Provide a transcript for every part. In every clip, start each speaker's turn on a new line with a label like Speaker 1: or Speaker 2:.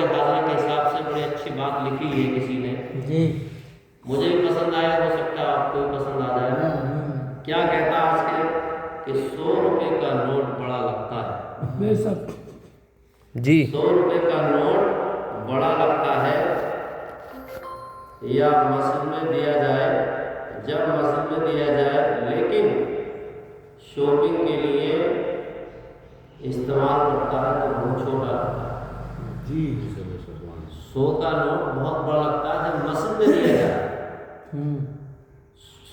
Speaker 1: حاضر کے حساب سے بڑی اچھی بات لکھی ہے کسی نے
Speaker 2: جی
Speaker 1: مجھے بھی پسند آیا ہو سکتا ہے آپ کو بھی پسند آ جائے کیا کہتا آج کے کہ 100 روپے کا نوٹ بڑا لگتا ہے
Speaker 2: بے شک
Speaker 3: جی
Speaker 1: 100 روپے کا نوٹ بڑا لگتا ہے یا مسجد میں دیا جائے جب مسجد میں دیا جائے لیکن شاپنگ کے لیے استعمال کرتا ہے تو بہت چھوٹا لگتا ہے
Speaker 2: جی
Speaker 1: 100 کا نوٹ بہت بڑا لگتا ہے جب مسجد میں دیا جائے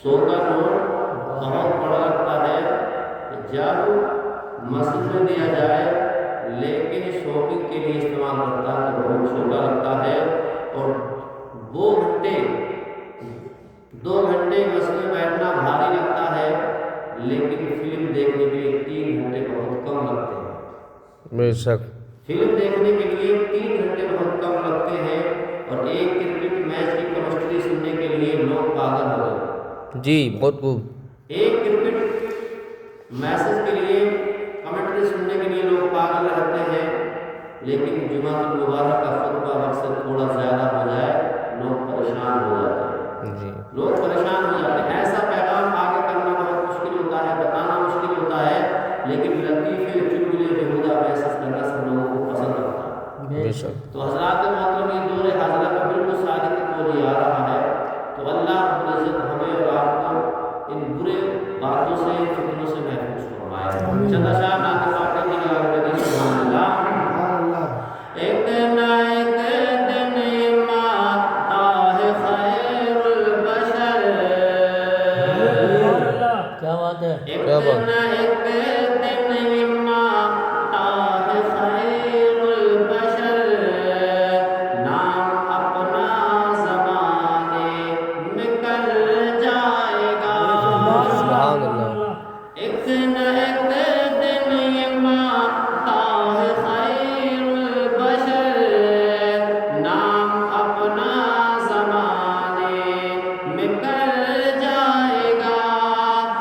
Speaker 1: 100 کا نوٹ بہت بڑا لگتا ہے جب مسجد میں دیا جائے لیکن شاپنگ کے لیے استعمال کرتا ہے تو بہت چھوٹا لگتا ہے اور 2 گھنٹے مسجد میں بیٹھنا بھاری لگتا ہے لیکن فلم دیکھنے کے لیے 3 گھنٹے بہت کم لگتے ہیں
Speaker 3: بے شک
Speaker 1: فلم دیکھنے کے لیے 3 گھنٹے بہت کم لگتے ہیں اور ایک کرکٹ میچ کی کمسٹری سننے کے لیے لوگ پاگل ہو گئے
Speaker 3: جی بہت خوب
Speaker 1: ایک کرکٹ میسج کے لیے کمنٹری سننے کے لیے لوگ پاگل رہتے ہیں لیکن جمعہ المبارک کا خطبہ وقت سے تھوڑا زیادہ ہو جائے لوگ پریشان ہو جاتے ہیں
Speaker 3: جی
Speaker 1: لوگ پریشان ہو جاتے ہیں ایسا پیغام آگے کرنا بہت مشکل ہوتا ہے بتانا مشکل ہوتا ہے لیکن لطیفے چٹکلے بیہودہ میسج کرنا سب لوگوں کو پسند آتا ہے
Speaker 3: بے شک
Speaker 1: تو حضرات محترم یہ دور حاضرہ کا بالکل صادق قول آ رہا ہے تو اللہ رب العزت ہمیں اور آپ کو ان برے باتوں سے فتنوں سے محفوظ فرمائے چند اشعار نعت پاک کی یاد رکھیں سبحان اللہ ایک نہ ایک دن ماتا ہے خیر البشر
Speaker 2: کیا بات ہے
Speaker 1: ایک
Speaker 3: کیا بات
Speaker 1: نہ ایک دن ماتا ہے خیر البشر نام اپنا زمانے میں کر جائے گا
Speaker 3: سبحان اللہ
Speaker 1: ایک نہ ایک دن یہ ماتا ہے خیر البشر نام اپنا زمانے میں کر جائے گا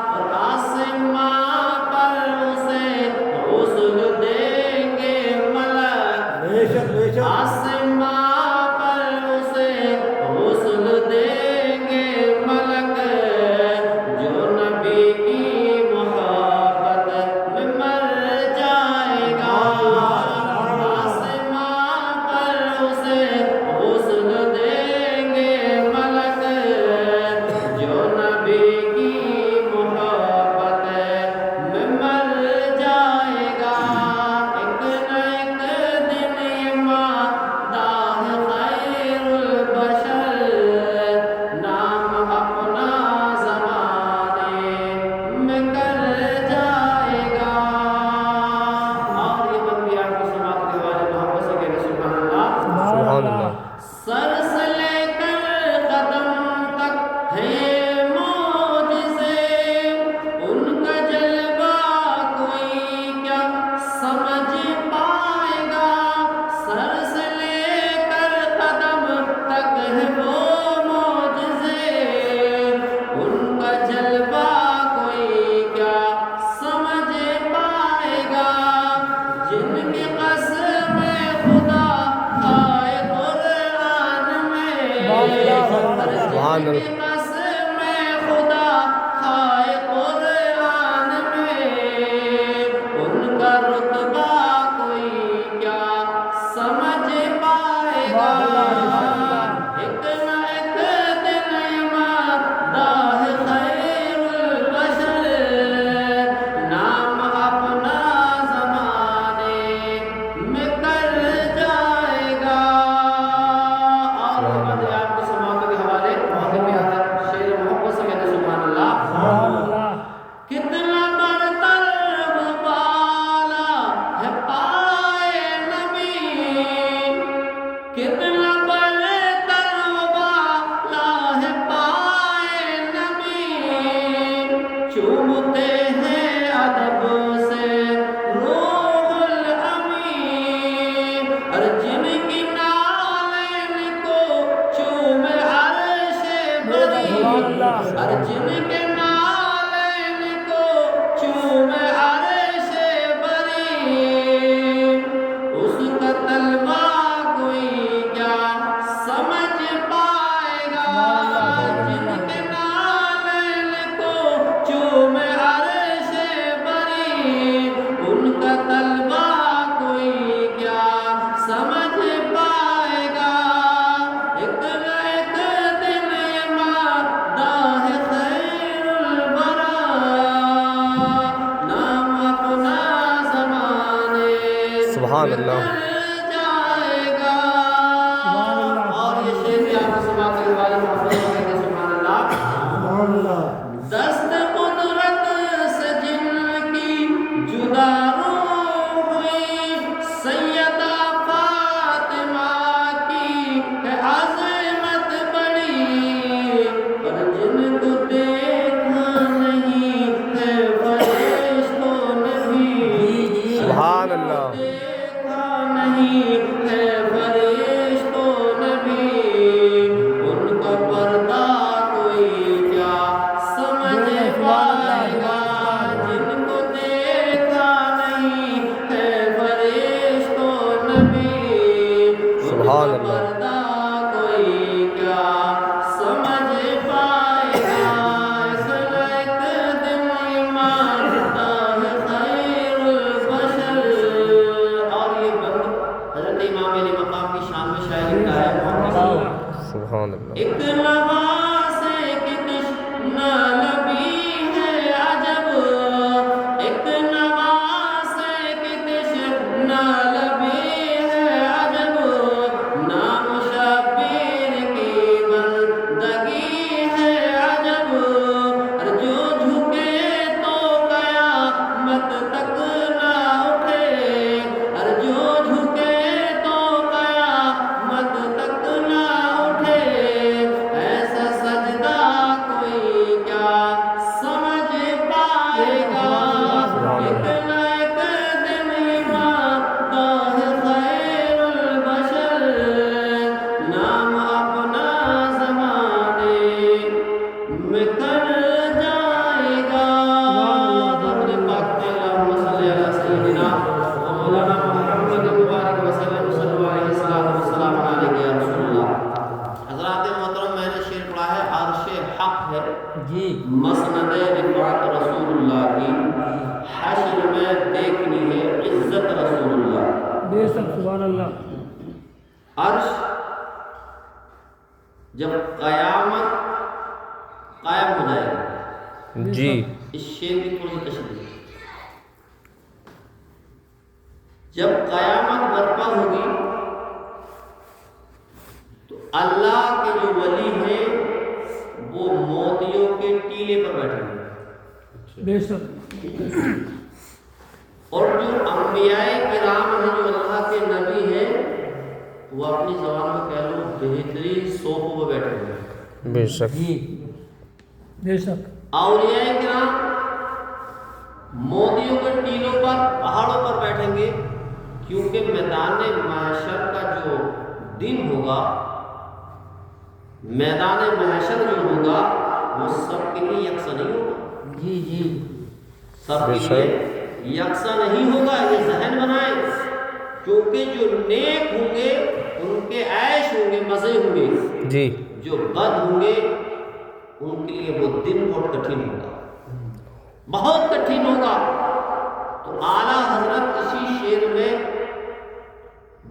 Speaker 1: اور آسماں پر اسے غسل دیں گے ملک
Speaker 2: بے شک بے شک
Speaker 1: آسماں پر اسے غسل دیں گے ملک جو نبی کی محبت میں مر جائے گا آسماں پر اسے غسل دیں گے ملک جو نبی کی محبت میں مر جائے گا ایک نہ ایک دن یہ مادہ ہے خیر البشر نام اپنا زمانے میں کر جائے گا اور یہ بندی آپ کو سماعت کے حوالے محبت سے کہنے سبحان اللہ
Speaker 3: سبحان اللہ
Speaker 1: سر سے لے کر قدم تک ہے معجزے ان کا جلوہ کوئی کیا سمجھ پائے گا سر سے لے کر قدم تک ہے وہ معجزے ان کا جلوہ کوئی کیا سمجھ پائے گا جن کی قسم خدا کھائے قرآن میں
Speaker 3: سبحان
Speaker 1: جن
Speaker 3: اللہ
Speaker 1: کی قسم خدا کھائے قرآن میں ان کا رتبہ کوئی کیا سمجھ پائے گا ایک نہ ایک دن یہ مادہ ہے خیر البشر نام اپنا زمانے میں کر جائے گا اور بعد آپ کو سماعت کے حوالے بہت ہی پیارا شعر محبت سے کہتے ہیں سبحان اللہ کتنا برتر بالا ہے پائے نبی کتنا برتر بالا ہے پائے نبی چومتے ہیں ادب سے روح الامین اور جن کی نالین کو چومے عرش بری اور جن کے نالین کو چومے عرش بری اس کا طلبہ کوئی
Speaker 3: سبحان اللہ
Speaker 1: پردہ کوئی کیا سمجھ پائے گا اس ایک دن مانتا ہے خیر البشر. اور یہ بند حضرت امام علی مقام کی شان میں شاعری کا ہے.
Speaker 3: سبحان اللہ
Speaker 1: ایک لباس ایک تشنہ لبی ہے عجب ایک لباس ایک تشنہ لبی ہے عجب نام شبیر کی بندگی ہے عجب اور جو جھکے تو قیامت تک نہ اٹھے اور جو جھکے تو قیامت تک نہ اٹھے ایسا سجدہ کوئی کیا سمجھ پائے گا ایک نہ ایک دن مانتا ہے خیر البشر نام اپنا زمانے میں کر جائے گا. درود پاک پہ اللہم صلی علی سیدنا و مولانا محمد مبارک وسلم صلی اللہ علیہ وسلم علیہ یا رسول اللہ. حضرات محترم میں نے شعر پڑھا ہے عرش حق ہے
Speaker 2: جی
Speaker 1: مسند رفعت رسول اللہ کی حشر میں دیکھنی ہے عزت رسول اللہ.
Speaker 4: بے شک سبحان اللہ.
Speaker 1: عرش جب قیامت قائم ہو جائے گی.
Speaker 3: جی
Speaker 1: اس شعر کی تھوڑی تشریح جب قیامت برپا ہوگی تو اللہ کے جو ولی ہیں وہ موتیوں کے ٹیلے پر بیٹھیں گے
Speaker 4: بے شک
Speaker 1: اور جو انبیاء کرام ہیں جو اللہ کے نبی ہیں وہ اپنی زبان میں کہہ لو بہترین صوفوں پہ بیٹھے ہوئے ہیں.
Speaker 3: بے شک
Speaker 2: جی
Speaker 4: بے شک
Speaker 1: اولیاء کرام موتیوں کے ٹیلوں پر پہاڑوں پر بیٹھیں گے کیونکہ میدان محشر کا جو دن ہوگا میدان محشر جو ہوگا وہ سب کے لیے یکساں نہیں ہوگا.
Speaker 2: جی جی
Speaker 1: سب کے لیے یکساں نہیں ہوگا. یہ ذہن بنائیں کیونکہ جو نیک ہوں گے ان کے عیش ہوں گے مزے ہوں گے
Speaker 3: جی
Speaker 1: جو بد ہوں گے ان کے لیے وہ دن بہت کٹھن ہوگا بہت کٹھن ہوگا. تو اعلیٰ حضرت اسی شعر میں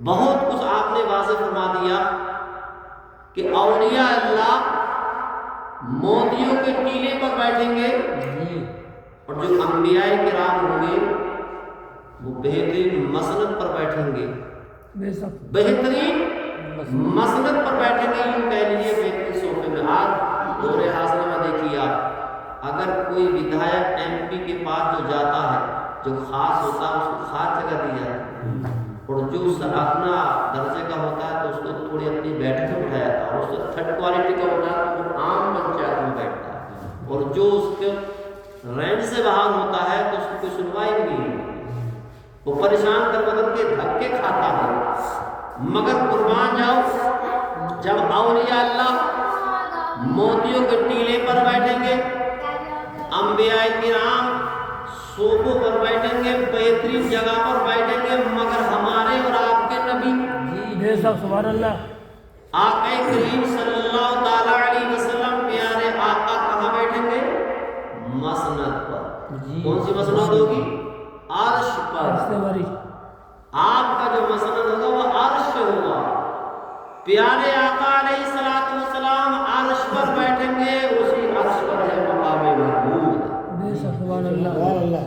Speaker 1: بہت کچھ آپ نے واضح فرما دیا کہ اولیاء اللہ موتیوں کے ٹیلے پر بیٹھیں گے
Speaker 2: جی
Speaker 1: اور جو انبیاء کرام ہوں گے وہ بہترین مسند پر بیٹھیں گے.
Speaker 4: بے شک
Speaker 1: بہترین مسند پر بیٹھیں گے یوں کہہ لیجیے بہترین صوفے میں. آج دور حاضرہ میں دیکھیے آپ اگر کوئی ودھایک ایم پی کے پاس جو جاتا ہے جو خاص ہوتا ہے اس کو خاص جگہ دی جاتی ہے اور جو اپنا درجے کا ہوتا ہے تو اس کو تھوڑی اپنی بیٹھ میں بٹھایا جاتا ہے اور اس کو تھرڈ کوالٹی کا ہوتا ہے تو وہ عام پنچایت میں بیٹھتا ہے اور جو اس کے رینج سے باہر ہوتا ہے تو اس کو کوئی سنوائی نہیں ہوتی. وہ پریشان کر بدل کے دھکے کھاتا ہے. مگر قربان جاؤ جب اولیاء اللہ موتیوں کے ٹیلے پر بیٹھیں گے انبیاء کرام صوفوں پر بیٹھیں گے بہترین جگہ پر بیٹھیں گے مگر ہمارے اور آپ کے نبی
Speaker 4: بے شک سبحان اللہ.
Speaker 1: آقا کریم صلی اللہ تعالی علیہ وسلم پیارے آقا کہاں بیٹھیں گے مسند پر.
Speaker 2: جی
Speaker 1: کون سی مسند ہوگی عرش پر.
Speaker 4: رشتے والی
Speaker 1: آپ کا جو مسند ہوگا وہ عرش ہوگا. پیارے آقا علیہ السلام عرش پر بیٹھیں گے اسی عرش پر ہے مقام محمود.
Speaker 4: بے شک سبحان اللہ.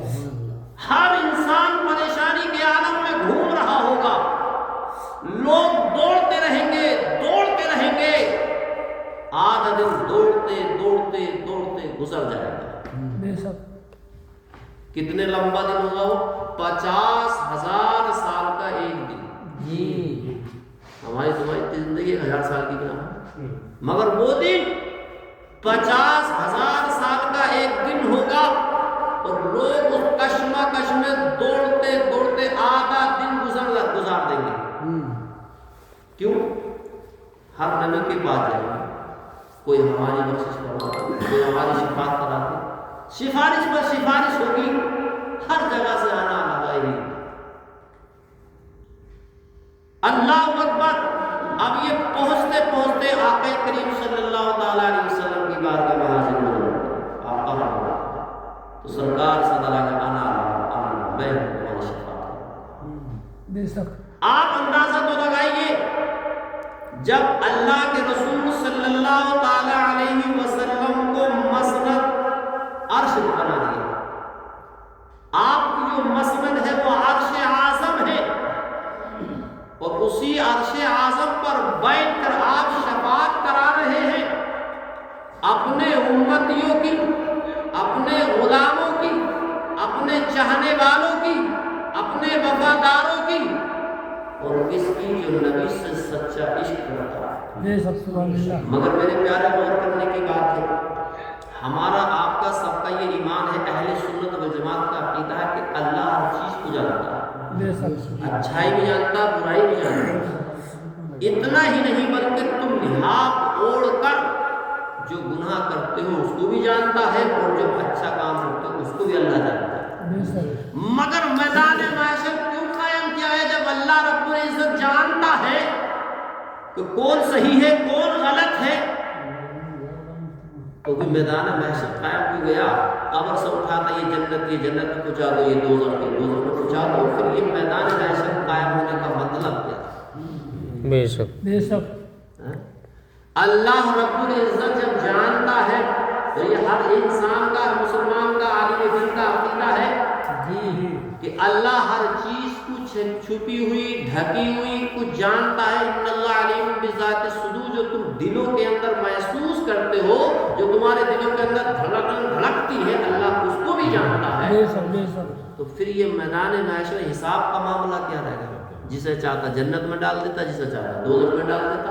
Speaker 1: ہر انسان پریشانی کے عالم میں گھوم رہا ہوگا. لوگ دوڑتے رہیں گے دوڑتے رہیں گے آدھا دن دوڑتے دوڑتے دوڑتے گزر جائے گا.
Speaker 4: بے شک
Speaker 1: کتنے لمبا دن ہوگا وہ 50,000 سال کا ایک دن.
Speaker 2: جی
Speaker 1: ہماری تمہاری زندگی 1000 سال کی بنا مگر وہ دن 50,000 سال کا ایک دن ہوگا اور لوگ اس کشمکش میں دوڑتے دوڑتے آدھا دن گزار دیں گے. کیوں؟ ہر نبی کے پاس جائیں گے کوئی ہماری بخشش کرواتا کوئی ہماری شفاعت کراتے سفارش پر سفارش ہوگی ہر جگہ سے آنا لگائے گی. اللہ اکبر اب یہ پہنچتے پہنچتے آقا کریم صلی اللہ تعالیٰ علیہ وسلم کی بارگاہ میں حاضر ہو آقا ہوا تو سرکار صلی اللہ علیہ وسلم میں تمہاری شفاعت
Speaker 4: بے شک
Speaker 1: آپ اندازہ تو لگائیے جب اللہ کے رسول صلی اللہ تعالی علیہ وسلم کو مسند عرش بنا دیا، آپ کی جو مسند ہے وہ عرش اعظم ہے، اور اسی عرش اعظم پر بیٹھ کر آپ شفاعت کرا رہے ہیں اپنے امتیوں کی، اپنے غلاموں کی، اپنے چاہنے والوں کی، اپنے وفاداروں کی، اور اس کی جو نبی سے سچا عشق کرتا ہے۔
Speaker 4: بے شک سبحان اللہ۔
Speaker 1: مگر میرے پیارے غور کرنے کی بات ہے، ہمارا آپ کا سب کا یہ ایمان ہے، اہل سنت والجماعت کا عقیدہ ہے کہ اللہ ہر چیز کو جانتا ہے،
Speaker 4: بے شک
Speaker 1: اچھائی بھی جانتا ہے، برائی بھی جانتا ہے۔ اتنا ہی نہیں بلکہ تم لحاف اوڑھ کر جو گناہ کرتے ہو اس کو بھی جانتا ہے، اور جو اچھا کام کرتے ہو اس کو بھی اللہ جانتا ہے۔
Speaker 4: بے شک
Speaker 1: مگر میدان معاشر کیوں قائم کیا ہے جب اللہ رب العزت جانتا ہے کہ کون صحیح ہے کون غلط ہے، تو بھی میدان محشر قائم کیوں گیا؟ قبر سے اٹھاتا یہ جنت میں پہنچا دو، یہ دوزخ میں پہنچا دو، پھر یہ میدان محشر قائم ہونے کا مطلب کیا؟
Speaker 3: بے شک
Speaker 4: بے شک
Speaker 1: اللہ رب العزت جب جانتا ہے تو یہ ہر انسان کا، ہر مسلمان کا، عالم دین کا عقیدہ ہے کہ اللہ ہر چیز کو چھپی ہوئی ڈھکی ہوئی کچھ جانتا ہے۔ ان اللہ علیم بذات الصدور، جو تم دلوں کے اندر محسوس کرتے ہو، جو تمہارے دلوں کے اندر دھڑکتی ہے، اللہ اس کو بھی جانتا ہے۔
Speaker 4: بے شک بے شک
Speaker 1: تو پھر یہ میدان معاشر حساب کا معاملہ کیا رہے گا؟ جسے چاہتا جنت میں ڈال دیتا، جسے چاہتا دوزخ میں ڈال دیتا،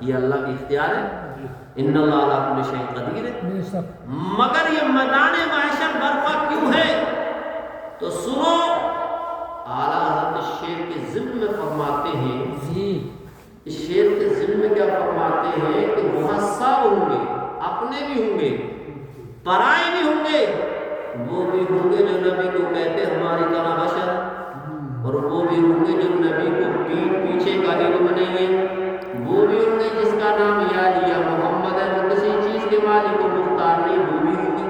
Speaker 1: یہ اللہ کی اختیار ہے۔ ان اللہ علی کل شیء قدیر ہے۔
Speaker 4: بے شک
Speaker 1: مگر یہ میدان معاشر برپا کیوں ہے؟ تو سنو، اعلیٰ حضرت اس شعر کے ضمن میں فرماتے ہیں، اس شعر کے ضمن میں کیا فرماتے ہیں کہ وہاں سب ہوں گے، اپنے بھی ہوں گے، پرائے بھی ہوں گے، وہ بھی ہوں گے جو نبی کو کہتے ہماری طرح بشر، اور وہ بھی ہوں گے جو نبی کو پیٹ پیچھے کا علم نہیں ہے، وہ بھی ہوں گے جس کا نام یا لیا محمد ہے، وہ کسی چیز کے مالک کو مختار نہیں، وہ بھی ہوں گے۔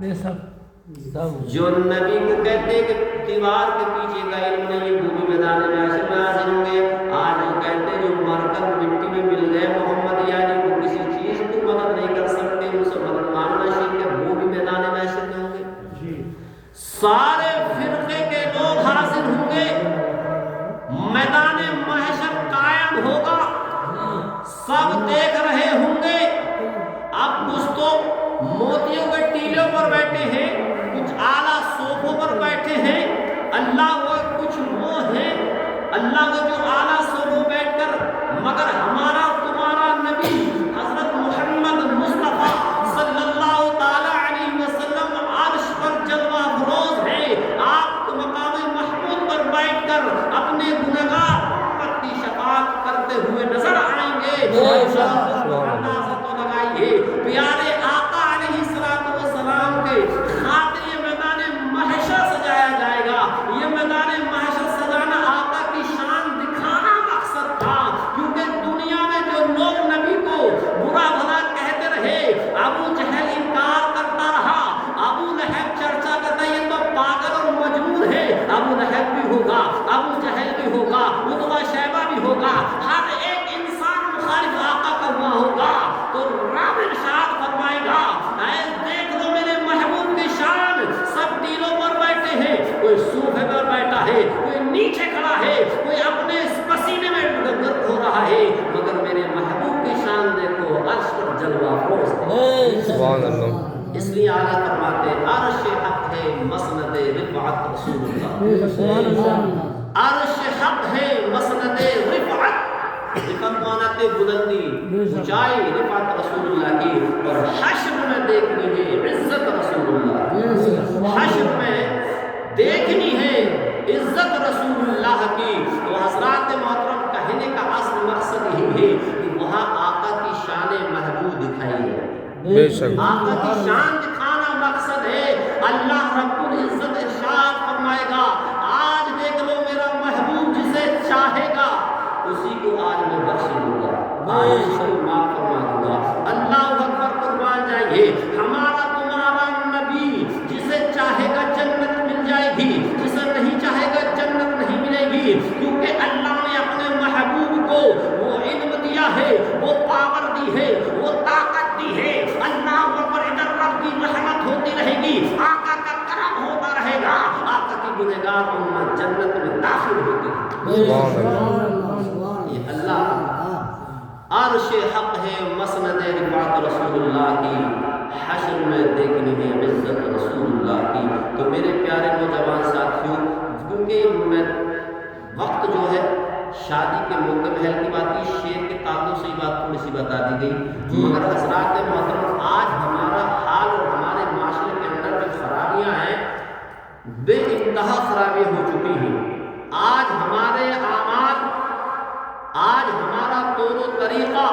Speaker 4: بے شک
Speaker 1: جو نبی کو کہتے کہ دیوار کے پیچھے کا علم نہیں، وہ بھی میدان معاشر میں حاضر ہوں گے۔ آج وہ کہتے جو مر کر مٹی میں مل گئے محمد یعنی وہ کسی چیز کو مدد نہیں کر سکتے، ان سے مدد مانگنا شرک ہے، وہ بھی میدان معاشر میں ہوں گے۔ سارے فرقے کے لوگ حاضر ہوں گے، میدان محشر قائم ہوگا، سب دیکھ رہے ہوں گے۔ اب کچھ تو موتیوں کے ٹیلوں پر بیٹھے ہیں، کچھ اعلیٰ صوفوں پر بیٹھے ہیں، اللہ وہ کچھ وہ ہیں اللہ وہ جو اعلیٰ صوفوں بیٹھ کر، مگر ہمارا تمہارا نبی حضرت محمد مصطفیٰ صلی اللہ تعالی علیہ وسلم عرش پر جلوہ افروز ہے، آپ تو مقام محمود پر بیٹھ کر اپنے گنہگار امت کی شفاعت کرتے ہوئے نظر آئیں گے۔ اندازہ تو لگائیے پیارے آقا علیہ السلام کے خاطر یہ میدان محشر سجایا جائے گا۔ یہ میدان محشر سجانا آقا کی شان دکھانا مقصد تھا، کیونکہ دنیا میں جو لوگ نبی کو برا بھلا کہتے رہے، ابو جہل انکار کرتا رہا، ابو لہب چرچا کرتا یہ تو پاگل اور مجنون ہے، ابو لہب بھی ہوگا، ابو جہل بھی ہوگا، عتبہ شیبہ بھی ہوگا، ہر ایک انسان مخالف آقا کا ہوا ہوگا، تو رب ارشاد فرمائے گا اے دیکھ لو میرے محبوب کی شان، سب ٹیلوں پر بیٹھے ہیں، کوئی صوفے پر بیٹھا ہے، کوئی نیچے کھڑا ہے، کوئی اپنے پسینے میں غرق ہو رہا ہے، مگر میرے محبوب کی شان دیکھو، عرش پر جلوہ افروز ہے۔
Speaker 3: سبحان اللہ۔
Speaker 1: اس لیے آگے فرماتے عرش حق ہے مسند رفعت رسول اللہ،
Speaker 4: سبحان اللہ۔
Speaker 1: عرش حق ہے مسند رفعت، رفعت معنی بلندی، اونچائی، رفعت رسول اللہ کی، اور حشر میں دیکھنی ہے عزت رسول اللہ، حشر میں دیکھنی ہے عزت رسول اللہ کی۔ تو حضرات محترم کہنے کا اصل مقصد یہی ہے کہ وہاں آقا کی شان محبوب دکھائی ہے،
Speaker 3: بے شک
Speaker 1: آقا کی شان دکھانا مقصد ہے۔ اللہ رب العزت ارشاد فرمائے گا آج دیکھ لو میرا محبوب جسے چاہے گا اسی کو آج میں بخش دوں گا، آج اس کو معاف فرما دوں گا۔ اللہ اکبر، قربان جائیے ہمارا تمہارا نبی، جسے چاہے گا جنت مل جائے گی، جسے نہیں چاہے گا جنت نہیں ملے گی، کیونکہ اللہ نے اپنے محبوب کو وہ علم دیا ہے، وہ پاور دی ہے، وہ طاقت دی ہے۔ اللہ اکبر، ادھر رب کی رحمت ہوتی رہے گی، آقا کا کرم ہوتا رہے گا، آقا کی گنہگار امت جنت میں داخل ہوتی ہے۔ یہ اللہ عرش حق ہے، مسند رفعت رسول اللہ کی، حشر میں دیکھنی ہے عزت رسول اللہ کی۔ تو میرے پیارے نوجوان ساتھیوں، کیونکہ میں وقت جو ہے شادی کے موقع محل کی بات کی، شیر کے تعلق سے یہ بات تھوڑی سی بتا دی گئی، مگر حضرات محترم آج ہمارا حال اور ہمارے معاشرے کے اندر جو خرابیاں ہیں بے انتہا خرابی ہو چکی ہیں۔ آج ہمارے اعمال، آج ہمارا طور و طریقہ،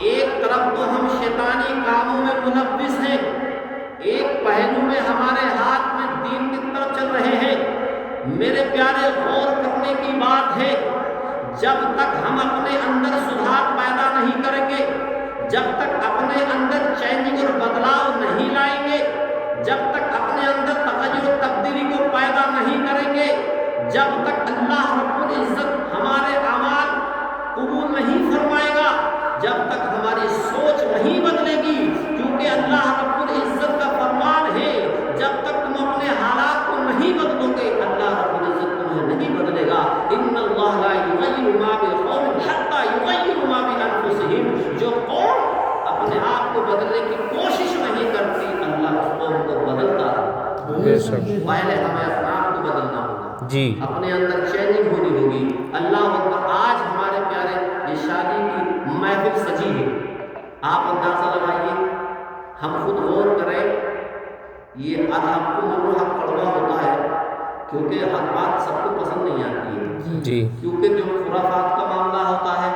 Speaker 1: ایک طرف تو ہم شیطانی کاموں میں ملوث ہیں، ایک پہلو میں ہمارے ہاتھ میں دین کی طرف چل رہے ہیں۔ میرے پیارے غور کرنے کی بات ہے، جب تک ہم اپنے اندر سدھار پیدا نہیں کریں گے، جب تک اپنے اندر چینجنگ اور بدلاؤ نہیں لائیں گے، جب تک اپنے اندر تغیر و تبدیلی کو پیدا نہیں کریں گے، جب تک اللہ رب العزت ہمارے اعمال قبول نہیں فرمائے گا، جب تک ہماری سوچ نہیں بدلے گی، کیونکہ اللہ رب العزت کا فرمان ہے جب تک تم اپنے حالات کو نہیں بدلو گے اللہ رب العزت تمہیں نہیں بدلے گا۔ ان اللہ لا یغیر ما بقوم حتی یغیروا ما بانفسہم، جو قوم اپنے آپ کو بدلنے کی کوشش نہیں کرتی اللہ اس قوم کو بدلتا ہے۔
Speaker 3: بے شک،
Speaker 1: پہلے ہمیں اپنے آپ کو بدلنا ہوگا،
Speaker 3: جی،
Speaker 1: اپنے اندر چینجنگ ہونی ہوگی۔ اللہ اکبر، آج ہمارے پیارے یہ شادی کی محفل سجی ہے، آپ اندازہ لگائیے، ہم خود غور کریں، یہ الحق الحق کڑوا ہوتا ہے، کیونکہ حق بات سب کو پسند نہیں آتی ہے،
Speaker 3: جی،
Speaker 1: کیونکہ جو خرافات کا معاملہ ہوتا ہے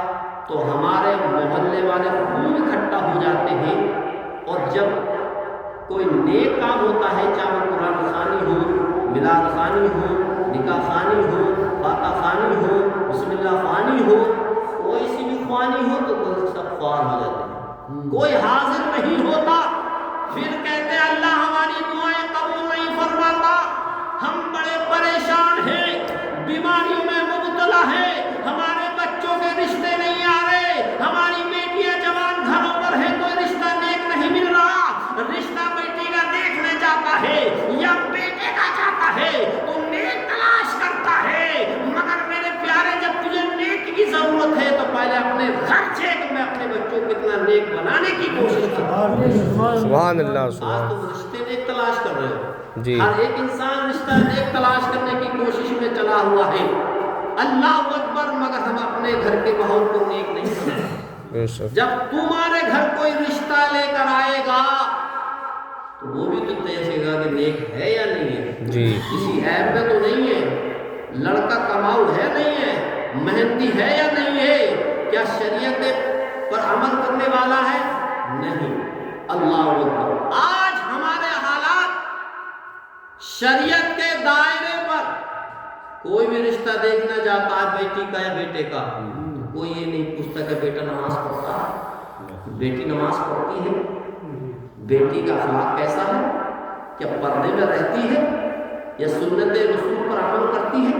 Speaker 1: تو ہمارے محلے والے خوب اکٹھا ہو جاتے ہیں، اور جب کوئی نیک کام ہوتا ہے، چاہے وہ قرآن خوانی ہو، میلاد خوانی ہو، نکاح خوانی ہو، فاتح خوانی ہو، بسم اللہ خوانی ہو، کوئی سی بھی خوانی ہو تو سب خوار ہو جاتے ہیں، کوئی حاضر نہیں ہوتا، پھر کہتے ہیں اللہ ہماری دعائیں قبول نہیں فرماتا، ہم بڑے پریشان ہیں، بیماریوں میں مبتلا ہیں، ہمارے بچوں کے رشتے نہیں آ رہے، ہماری بیٹیاں جوان گھروں پر ہیں کوئی رشتہ نیک نہیں مل رہا، رشتہ بیٹی کا دیکھنے جاتا ہے یا بیٹے کا جاتا ہے تو نیک تلاش کرتا ہے، مگر میرے پیارے جب تجھے نیک کی ضرورت ہے تو پہلے اپنے گھر چیک میں اپنے بچوں کو کتنا نیک بنانے کی کوشش کرتا۔
Speaker 3: سبحان اللہ،
Speaker 1: آج
Speaker 3: سبحان،
Speaker 1: تم رشتے نیک تلاش کر رہے ہو،
Speaker 3: جی،
Speaker 1: ہر ایک انسان رشتہ نیک تلاش کرنے کی کوشش میں چلا ہوا ہے، اللہ اکبر، مگر ہم اپنے گھر کے ماحول کو نیک نہیں بنائیں۔
Speaker 3: بے شک،
Speaker 1: جب تمہارے گھر کوئی رشتہ لے کر آئے گا تو وہ بھی تو دیکھے گا کہ نیک ہے یا نہیں ہے،
Speaker 3: جی،
Speaker 1: کسی عیب میں تو نہیں ہے، لڑکا کماؤ ہے نہیں ہے، محنتی ہے یا نہیں ہے، کیا شریعت پر عمل کرنے والا ہے، نہیں۔ اللہ اکبر، آج ہمارے حالات شریعت کے دائرے پر کوئی بھی رشتہ دیکھنا جاتا ہے بیٹی کا یا بیٹے کا، کوئی یہ نہیں پوچھتا کہ بیٹا نماز پڑھتا ہے، بیٹی نماز پڑھتی ہے، بیٹی کا اخلاق کیسا ہے، کیا پردے میں رہتی ہے یا سنت رسول پر عمل کرتی ہے،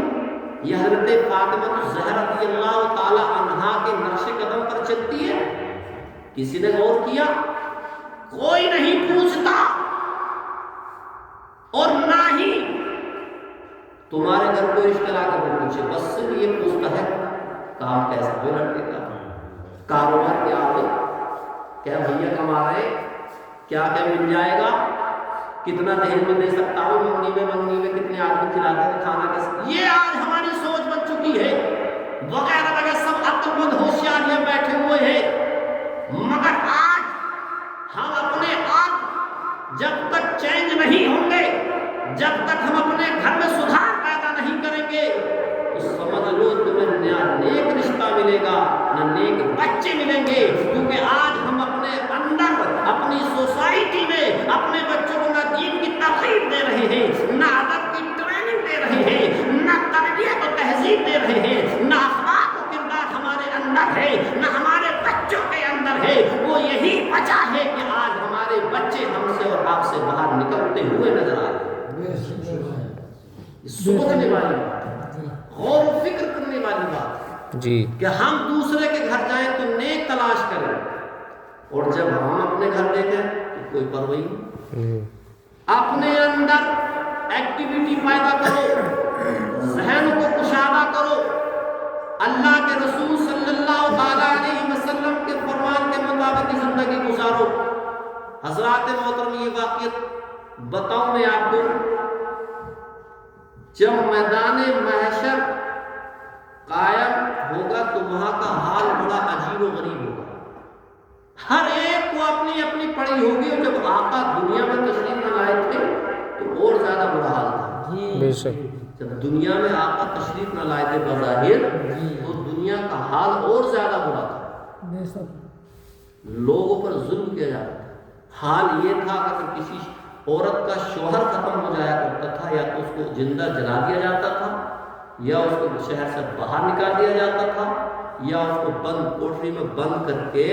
Speaker 1: یا حضرت فاطمہ الزہرا رضی اللہ تعالی عنہا کے نقش قدم پر چلتی ہے؟ کسی نے غور کیا؟ کوئی نہیں پوچھتا، اور نہ ہی تمہارے گھر کوئی رشتہ لا کر پوچھے، بس صرف یہ پوچھتا ہے کام کیسا ہے لڑکے کا، کاروبار کیا ہے، کیا بھیا کما رہے، کیا کیا مل جائے گا، کتنا دہیج میں دے سکتا ہوں، منگنی میں کتنے آدمی کھلاتے ہیں کھانا کیسا، یہ آج ہماری سوچ بن چکی ہے، وغیرہ وغیرہ سب عقل مند ہوشیار یہ بیٹھے ہوئے ہیں، مگر آج ہم اپنے آپ جب تک چینج نہیں ہوں گے، جب تک ہم اپنے گھر میں سدھار پیدا نہیں کریں گے تو سمجھ لو تمہیں نیا نیک رشتہ ملے گا نہ نیک بچے ملیں گے، کیونکہ آج ہم اپنے اندر اپنی سوسائٹی میں اپنے بچوں کو نہ دین کی ترغیب دے رہے ہیں، نہ ادب کی ٹریننگ دے رہے ہیں، نہ تربیت و تہذیب دے رہے ہیں، نہ اخلاق و کردار اندر ہے نہ ہمارے بچوں کے اندر ہے، وہ یہی وجہ ہے کہ آج ہمارے بچے ہم سے اور آپ سے باہر نکلتے ہوئے نظر آ رہے ہیں۔ سوچنے والی بات، غور و فکر کرنے والی بات
Speaker 3: جی
Speaker 1: کہ ہم دوسرے کے گھر جائیں تو نیک تلاش کریں، اور جب ہم اپنے گھر دیکھیں تو کوئی پرواہ نہیں۔ اپنے اندر ایکٹیویٹی پیدا کرو، ذہن کو کشادہ کرو، اللہ کے رسول صلی اللہ تعالیٰ علیہ وسلم کے فرمان کے مطابق زندگی گزارو۔ حضرات محترم، یہ واقعہ بتاؤں میں آپ کو، جب میدان محشر قائم ہوگا تو وہاں کا حال بڑا عجیب و غریب ہوگا، ہر ایک کو اپنی اپنی پڑی ہوگی، اور جب آقا دنیا میں تشریف نہ لائے تھے تو اور زیادہ برا حال تھا۔
Speaker 3: بے شک
Speaker 1: جب دنیا میں آقا تشریف نہ لائے تھے بظاہر تو دنیا کا حال اور زیادہ برا تھا، لوگوں پر ظلم کیا جاتا تھا۔ حال یہ تھا کہ کسی عورت کا شوہر ختم ہو جایا کرتا تھا، یا تو اس کو زندہ جلا دیا جاتا تھا، یا اس کو شہر سے باہر نکال دیا جاتا تھا، یا اس کو بند کوٹری میں بند کر کے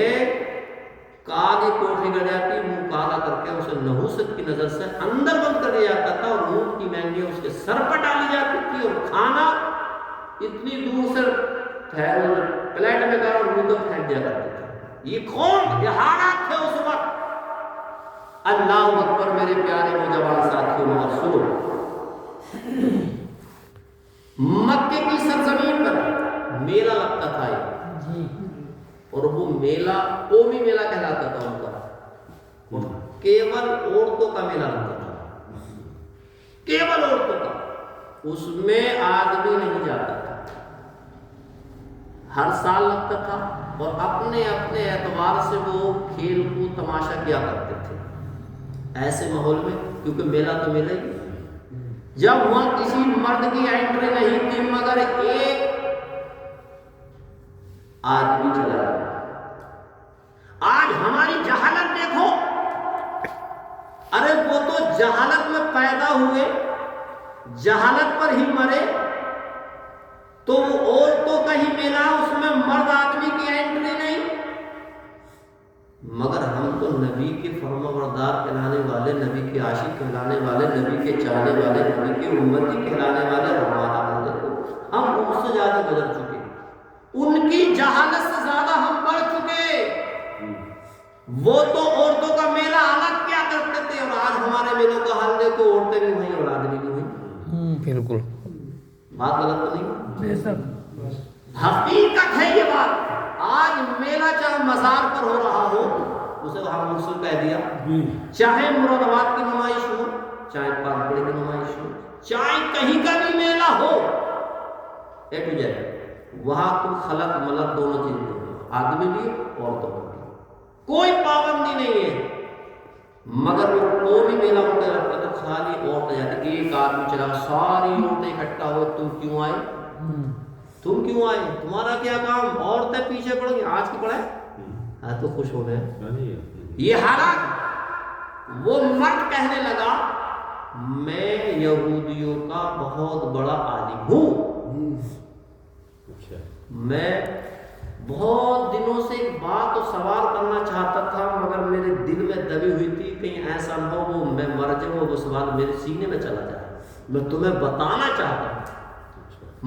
Speaker 1: کالی کوٹری کر جاتی، منہ کالا کر کے اسے نحوست کی نظر سے اندر بند کر دیا جاتا تھا، اور اونٹ کی مہنگیاں اس کے سر پر ڈالی جاتی تھی، اور کھانا اتنی دور سے پلیٹ میں کر منہ کو پھینک دیا کرتے تھے۔ یہ کون، یہ حالات تھے اس وقت۔ اللہ اکبر میرے پیارے نوجوان ساتھیوں، اور سنو، مکے کی سرزمین پر میلہ لگتا تھا یہ، اور وہ میلہ قومی میلہ کہلاتا تھا ان کا، کیول عورتوں کا میلہ لگتا تھا، کیول عورتوں کا، اس میں آدمی نہیں جاتا تھا، ہر سال لگتا تھا، اور اپنے اپنے اعتبار سے وہ کھیل کو تماشا کیا کرتے تھے ایسے ماحول میں، کیونکہ میلہ تو میلہ ہی، جب وہاں کسی مرد کی انٹری نہیں تھی مگر ایک آدمی چلا گیا۔ آج ہماری جہالت دیکھو، ارے وہ تو جہالت میں پیدا ہوئے، جہالت پر ہی مرے، تو وہ عورتوں کا ہی میلہ، اس میں مرد آدمی کی انٹری نہیں، مگر ہم تو نبی کے فرما بردار کہلانے والے، نبی کے عاشق کہلانے والے، نبی کے چاہنے والے، نبی کے امتی کہلانے والے، ہمارا ہم ان سے زیادہ گزر چکے، ان کی جہالت سے زیادہ ہم بڑھ چکے۔ وہ تو عورتوں کا میلہ الگ کیا کرتے تھے، اور آج ہمارے میلوں کا حال دیکھو، عورتیں بھی ہوئی اور آدمی بھی ہوئی۔
Speaker 3: بالکل
Speaker 1: بات غلط تو نہیں؟ حقیقت ہے یہ بات۔ آج میلہ چاہے مزار پر ہو رہا ہو، اسے ہم مرسل کہہ دیا، چاہے مراد آباد کی نمائش ہو، چاہے پانپڑے کی نمائش ہو، چاہے کہیں کا بھی میلہ ہو، اے ٹو جیڈ، وہاں کوئی خلق ملک دونوں چیزیں ہیں، آدمی بھی عورتوں بھی، کوئی پابندی نہیں ہے، مگر وہ قومی میلہ ہوتا ہے تو خالی عورتیں جاتی، ایک آدمی چلا، ساری عورتیں اکٹھا ہوئے، تم کیوں آئے، تم کیوں آئے، تمہارا کیا کام، عورتیں پیچھے پڑ گئی، آج کی پڑھائے آج تو خوش ہو گئے۔ یہ حالات، وہ مرد کہنے لگا میں یہودیوں کا بہت بڑا عالم ہوں، میں بہت دنوں سے ایک بات اور سوال کرنا چاہتا تھا، مگر میرے دل میں دبی ہوئی تھی، کہیں ایسا نہ ہو وہ میں مر جاؤں، وہ سوال میرے سینے میں چلا جائے، میں تمہیں بتانا چاہتا ہوں،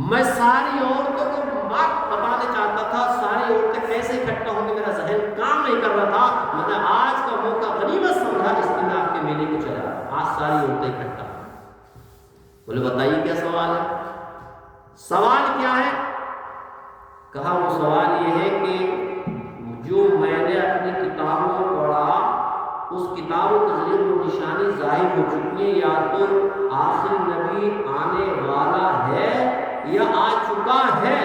Speaker 1: میں ساری عورتوں کو بات بتانا چاہتا تھا، ساری عورتیں کیسے اکٹھا ہوں گے، میرا ذہن کام نہیں کر رہا تھا، میں نے آج کا موقع غنیمت سمجھا، اس لیے میں آپ کے میلے کو چلا، آج ساری عورتیں اکٹھا۔ بولے بتائیے کیا سوال ہے؟ سوال کیا ہے؟ کہا وہ سوال یہ ہے کہ جو میں نے اپنی کتابوں میں پڑھا، اس کتابوں کے ذریعے وہ نشانی ظاہر ہو چکی ہے، یا تو آخری نبی آنے والا ہے یا آ چکا ہے،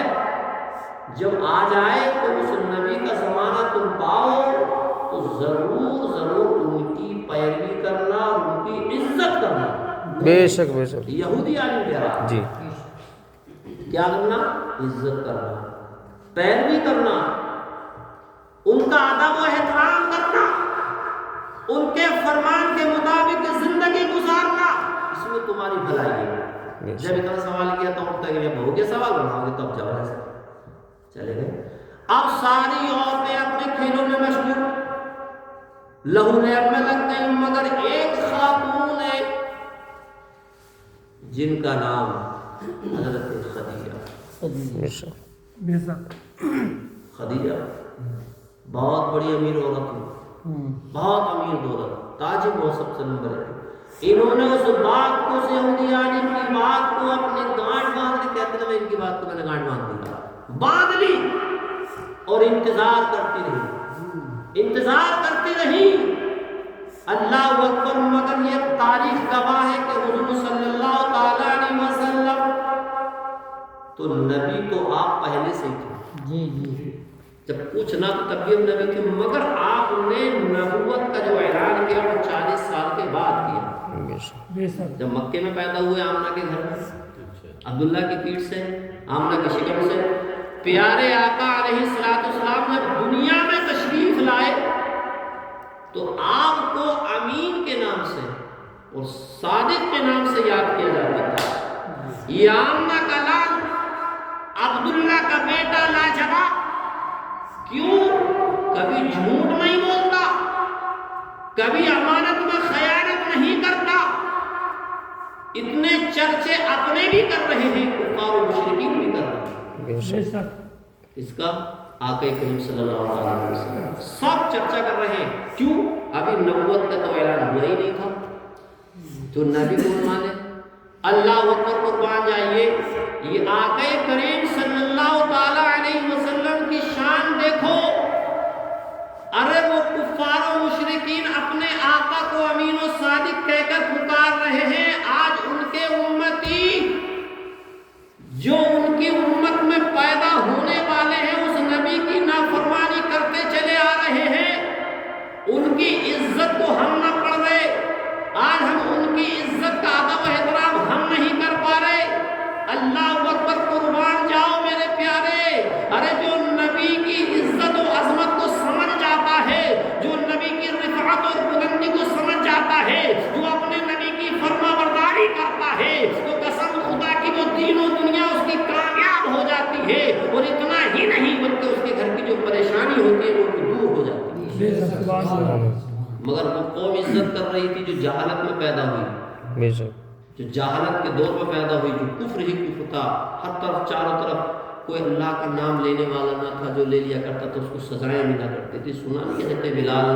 Speaker 1: جب آ جائے تو اس نبی کا زمانہ تم پاؤ تو ضرور ضرور ان کی پیروی کرنا اور ان کی عزت کرنا۔
Speaker 3: بے شک بے شک،
Speaker 1: یہودی عالم کہہ رہا
Speaker 3: جی،
Speaker 1: کیا کرنا؟ عزت کرنا، پیروی کرنا، ان کا ادب و احترام کرنا، ان کے فرمان کے مطابق زندگی گزارنا، اس میں تمہاری بھلائی ہے۔ جب اتنا سوال کیا تو اٹھتا ہے کہ جب ہو گیا سوال بناؤ گے تو اب جاؤ ایسے چلے گئے۔ اب ساری عورتیں اپنے کھیلوں میں مشغول، لہو لہب میں لگ گئی، مگر ایک خاتون ہے جن کا نام حضرت خدیجہ۔
Speaker 3: بے شک
Speaker 4: بے شک
Speaker 1: خدیجہ بہت بڑی امیر عورت تھی، بہت امیر دولت، تاج موصب سے نمبر ہے۔ انہوں نے اس بات کو یہودیانی کی بات کو اپنے گانٹ باندھ لی، کہتے ہیں ان کی بات کو میں نے گانٹ باندھ دیا، باندھ لی اور انتظار کرتی رہی، انتظار کرتی رہی۔ اللہ اکبر، مگر یہ تاریخ گواہ ہے کہ حضور صلی اللہ تعالی علیہ وسلم تو نبی تو آپ پہلے سے ہی تھے،
Speaker 2: جی جی
Speaker 1: جب پوچھنا تو تب بھی ہم نبی تھے، مگر آپ نے نبوت کا جو اعلان کیا وہ 40 سال کے بعد کیا۔
Speaker 3: بے شک
Speaker 4: بے شک
Speaker 1: جب مکے میں پیدا ہوئے آمنہ کے گھر میں، عبداللہ کی پیٹھ سے، آمنہ کی شکم سے، پیارے آقا علیہ السلام جب دنیا میں تشریف لائے تو آپ کو امین کے نام سے اور صادق کے نام سے یاد کیا جاتا تھا۔ یہ آمنہ کا لال عبداللہ کا بیٹا لاجواب، کیوں؟ کبھی جھوٹ نہیں بولتا، کبھی امانت میں خیانت نہیں کرتا۔ اتنے چرچے اپنے بھی کر رہے ہیں، کفار و مشرکین بھی کر رہے ہیں۔
Speaker 3: بے
Speaker 4: بے
Speaker 3: شک
Speaker 4: شک
Speaker 1: اس کا آقا کریم صلی اللہ علیہ وسلم سب چرچا کر رہے ہیں، کیوں؟ ابھی نبوت کا تو اعلان ہوا ہی نہیں تھا، تو نبی کون مانے؟ اللہ اکبر، قربان جائیے۔ یہ آقا کریم صلی اللہ تعالی علیہ وسلم کی شان دیکھو، ارے وہ کفار و مشرکین اپنے آقا کو امین و صادق کہہ کر پکار رہے ہیں، آج ان کے امتی جو ان کی امت میں پیدا ہونے والے ہیں اس نبی کی نافرمانی کرتے چلے آ رہے ہیں، ان کی عزت کو ہم نہ پڑھ رہے، آج ہم ان کی عزت کا ادب و احترام ہم نہیں کر پا رہے۔ اللہ اکبر، قربان جاؤ میرے پیارے، ارے جو نبی کی عزت و عظمت کو سمجھ جاتا ہے، جو نبی کی رفعت اور بلندی کو سمجھ جاتا ہے، جو اپنے نبی کی فرما برداری کرتا ہے، تو قسم خدا کی وہ دین و دنیا اس کی کامیاب ہو جاتی ہے، اور اتنا ہی نہیں بلکہ اس کے گھر کی جو پریشانی ہوتی ہے وہ دور ہو جاتی ہے۔
Speaker 4: بے شک سبحان اللہ۔
Speaker 1: مگر وہ قوم عزت کر رہی تھی جو جہالت میں پیدا ہوئی،
Speaker 3: بے شک
Speaker 1: جو جہالت کے دور میں پیدا ہوئی، جو کفر ہی کفر تھا، ہر طرف چاروں طرف کوئی اللہ کا نام لینے والا نہ تھا، جو لے لیا کرتا تو اس کو سزائیں ملا کرتی تھی۔ سنا نہیں کہتے بلال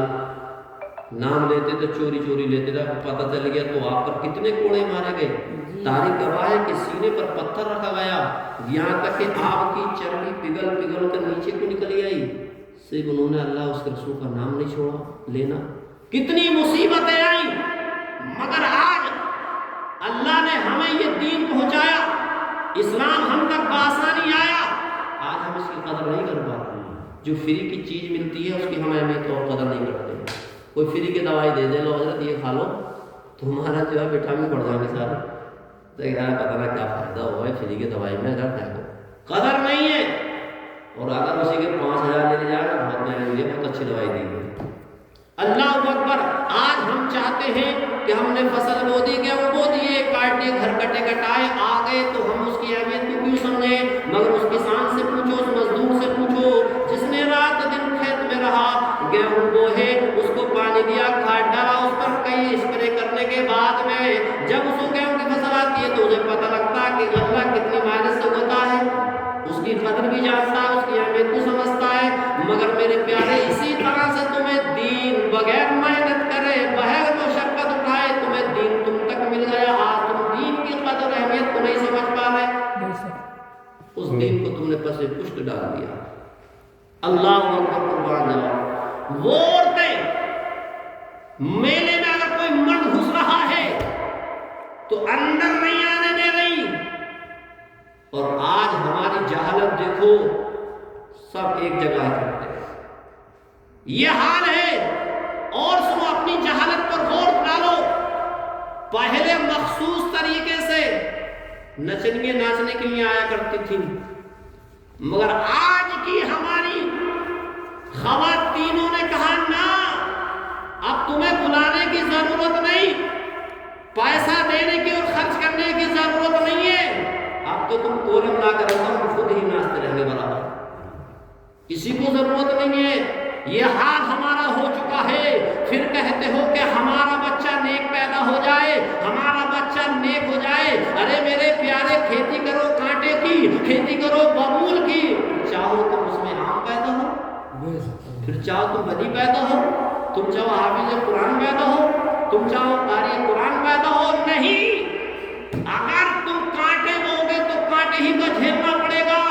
Speaker 1: نام لیتے تو چوری چوری لیتے تھے، پتہ چل گیا تو آپ پر کتنے کوڑے مارے گئے۔ تاریخ گواہ ہے کہ سینے پر پتھر رکھا گیا، یہاں تک کہ آپ کی چربی پگھل پگھل کر نیچے کو نکل آئی، صرف انہوں نے اللہ اس کے رسول کا نام نہیں چھوڑا لینا۔ کتنی مصیبتیں آئیں، مگر آج اللہ نے ہمیں یہ دین پہنچایا، اسلام ہم تک بآسانی آیا، آج ہم اس کی قدر نہیں کر پاتے۔ جو فری کی چیز ملتی ہے اس کی ہم اہمیت اور قدر نہیں کرتے۔ کوئی فری کی دوائی دے دے، لو حضرت یہ کھا لو، تمہارا جو ہے وٹامن بڑھ جائیں گے سارے، تو یار پتہ نہ کیا فائدہ ہوا ہے فری کی دوائی میں، اگر پھینکو، قدر نہیں ہے۔ اور اگر اسی کے 5000 لینے جائے تو بہت مہنگی ہے، بہت اچھی دوائی دی گئی۔ اللہ اکبر، آج ہم چاہتے ہیں کہ ہم نے فصل بو دی، کہ وہ بو دیے، کاٹے، گھر کٹے کٹائے آ گئے تو ہم اس کی اہمیت کو کیوں سمجھیں؟ مگر اس کسان سے پوچھو، اس مزدور سے پوچھو جس نے رات دن کھیت میں رہا، گیہوں بوئے، اس کو پانی دیا، کھاد ڈالا، اس پر کئی اسپرے کرنے کے بعد میں جب اس کو گیہوں کی فصل آتی ہے تو اسے پتہ لگتا ہے کہ اللہ کتنی محنت سے ہوتا ہے، اس کی قدر بھی جانتا ہے، اس کی اہمیت کو سمجھتا ہے۔ مگر میرے پیارے، اسی طرح سے تمہیں دین بغیر محنت کرے، بغیر مشقت اٹھائے تمہیں دین تم تک مل گیا، آج تم دین کی قدر اہمیت کو نہیں سمجھ پا رہے،
Speaker 4: بے شک
Speaker 1: اس دین کو تم نے پس پشت ڈال دیا۔ اللہ اکبر، قربان جاؤ۔ وہ عورتیں میلے میں اگر کوئی مرد گھس رہا ہے تو اندر نہیں آنے دے رہی، اور آج ہماری جہالت دیکھو، سب ایک جگہ کرتے ہیں، یہ حال ہے۔ اور سنو، اپنی جہالت پر غور ڈالو، پہلے مخصوص طریقے سے نچنیاں ناچنے کے لیے آیا کرتی تھیں، مگر آج کی ہماری خواتینوں نے کہا نہ، اب تمہیں بلانے کی ضرورت نہیں، پیسہ دینے کی اور خرچ کرنے کی ضرورت نہیں ہے، اب تو تم کولم لا کر ہم خود ہی ناچتے رہیں گے برابر۔ کسی کو ضرورت نہیں ہے. یہ حال ہمارا ہو چکا ہے. پھر کہتے ہو کہ ہمارا بچہ نیک پیدا ہو جائے, ہمارا بچہ نیک ہو جائے. ارے میرے پیارے, کھیتی کرو کانٹے کی, کھیتی کرو ببول کی. چاہو تم اس میں آم پیدا ہو, پھر چاہو تم بدی پیدا ہو, تم چاہو حافظ قرآن پیدا ہو, تم چاہو قاری قرآن پیدا ہو. نہیں, اگر تم کانٹے بو گے تو کانٹے ہی کو جھیلنا پڑے گا.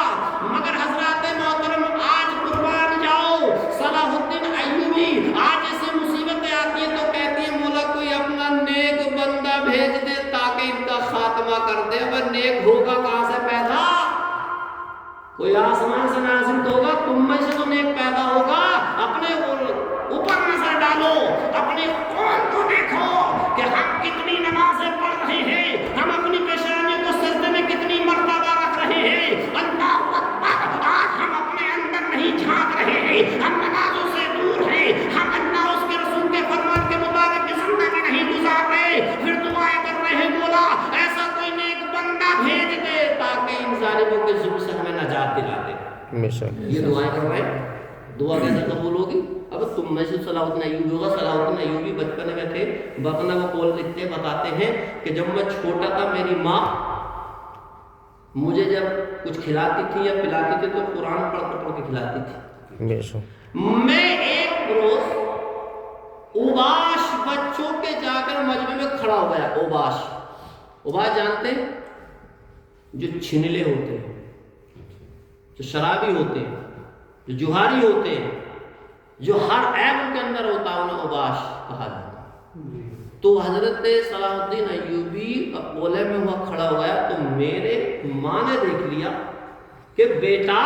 Speaker 1: مگر حضرات محترم, آج قربان جاؤ, صلاح الدین ایوبی آج ایسے مصیبتیں آتی ہیں تو کہتی ہیں مولا کوئی اپنا نیک بندہ بھیج دے تاکہ ان کا خاتمہ کر دے. اب نیک ہوگا کہاں سے پیدا؟ کوئی آسمان سے نازل ہوگا, تم میں سے تو نیک پیدا ہوگا. اپنے اوپر نظر ڈالو, اپنی قوم کو دیکھو کہ ہم کتنی نمازیں پڑھ رہے ہیں, ہم اپنی پیشانیوں کو سجدے میں کتنی مرتبہ رکھ رہے ہیں. اللہ اکبر, آج ہم اپنے اندر نہیں جھانک رہے ہیں, ہم نمازوں سے دور ہیں, ہم اللہ اس کے رسول کے فرمان کے مطابق زندگی نہیں گزار رہے. پھر دعائیں کر رہے ہیں مولا ایسا کوئی نیک بندہ بھیج دے تاکہ ان ظالموں کے ظلم سے ہمیں نجات دلا دے. یہ دعائیں کر رہے ہیں. دعا کیسے قبول ہوگی؟ اب تم میں سے صلاح الدین ایوبی ہوگا. صلاح الدین ایوبی بچپن میں تھے, بقنا وہ قول لکھتے بتاتے ہیں کہ جب میں چھوٹا تھا میری ماں مجھے جب کچھ کھلاتی تھی یا پلاتی تھی تو قرآن پڑھ کے کھلاتی تھی. میں ایک روز اوباش بچوں کے جا کر مجمع میں کھڑا ہو گیا. اوباش جانتے ہیں؟ جو چھنلے ہوتے ہیں, جو شرابی ہوتے ہیں, جو جوہاری ہوتے ہیں, جو ہر عیب ان کے اندر ہوتا ہے, انہیں اوباش کہا جاتا ہے. تو حضرت صلاح الدین ایوبی اپولے میں ہوا کھڑا ہو گیا تو میرے ماں نے دیکھ لیا کہ بیٹا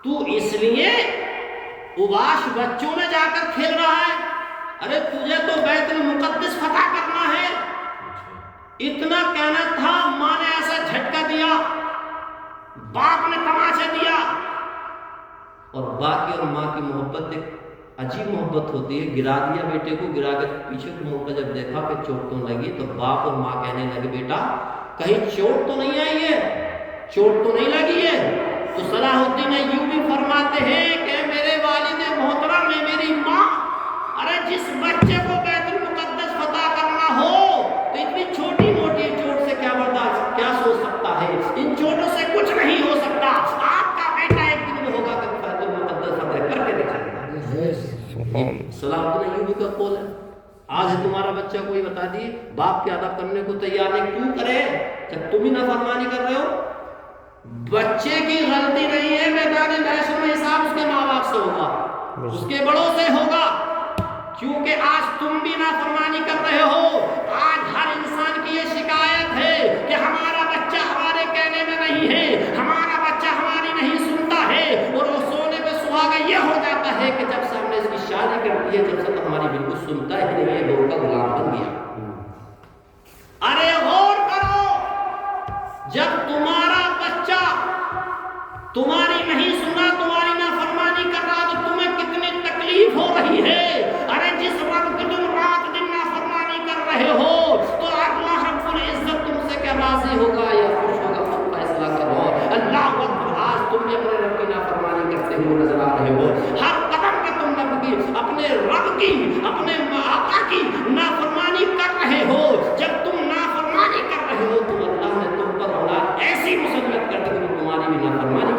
Speaker 1: تو اس لیے اوباش بچوں میں جا کر کھیل رہا ہے, ارے تجھے تو بیت المقدس فتح کرنا ہے. اتنا کہنا تھا, ماں نے ایسا جھٹکا دیا, باپ نے تماچا دیا. اور باپ کی اور ماں کی محبت ایک عجیب محبت ہوتی ہے. گرا دیا بیٹے کو, گرا کے پیچھے کو موقع جب دیکھا کہ چوٹ تو لگی تو باپ اور ماں کہنے لگے بیٹا کہیں چوٹ تو نہیں آئی ہے, چوٹ تو نہیں لگی ہے. تو صلاح الدین ایوبی فرماتے ہیں کہ میرے والد محترم میں میری ماں, ارے جس بچے کو بیت المقدس فتح کرنا ہو تو اتنی چھوٹی موٹی چوٹ سے کیا برداشت, کیا سوچ سکتا ہے, ان چوٹوں سے کچھ نہیں ہو سکتا. آپ کا بیٹا ایک دن میں ہوگا کہ بیت المقدس فتح کر کے دکھائے گا. صلاح الدین ایوبی کا قول ہے. آج تمہارا بچہ کوئی بتا دیے باپ کے ادب کرنے کو تیار نہیں, کیوں کرے جب تم ہی نافرمانی کر رہے ہو. بچے کی غلطی نہیں ہے, میدان محشر میں حساب اس کے ماں باپ سے ہوگا, اس کے بڑوں سے ہوگا, کیونکہ آج تم بھی نافرمانی کر رہے ہو. آج ہر انسان کی یہ شکایت ہے کہ ہمارا بچہ ہمارے کہنے میں نہیں ہے, ہمارا بچہ ہماری نہیں سنتا ہے. اور وہ سونے پہ سہاگا یہ ہو جاتا ہے کہ جب سے ہم نے اس کی شادی کرتی ہے جب سے تو ہماری بالکل سنتا ہی نہیں, یہ لوگوں کا غلام بن گیا. ارے غور کرو, جب تمہارا بچہ تمہاری نہیں سنا, تمہاری نافرمانی کر رہا تو تمہیں کتنی تکلیف ہو رہی ہے. ارے جس رب کی تم رات دن نافرمانی کر رہے ہو تو اللہ رب العزت تم سے کیا راضی ہوگا یا خوش ہوگا, خود فیصلہ کرو. اللہ اکبر, آج تم بھی اپنے رب کی نافرمانی کرتے ہوئے نظر آ رہے ہو. ہر قدم پہ تم رب کی, اپنے رب کی, اپنے آقا کی نافرمانی کر رہے ہو. جب تم نافرمانی کر رہے ہو تو اللہ نے تم پر اولاد ایسی مسلط کر دی کہ تمہاری بھی نافرمانی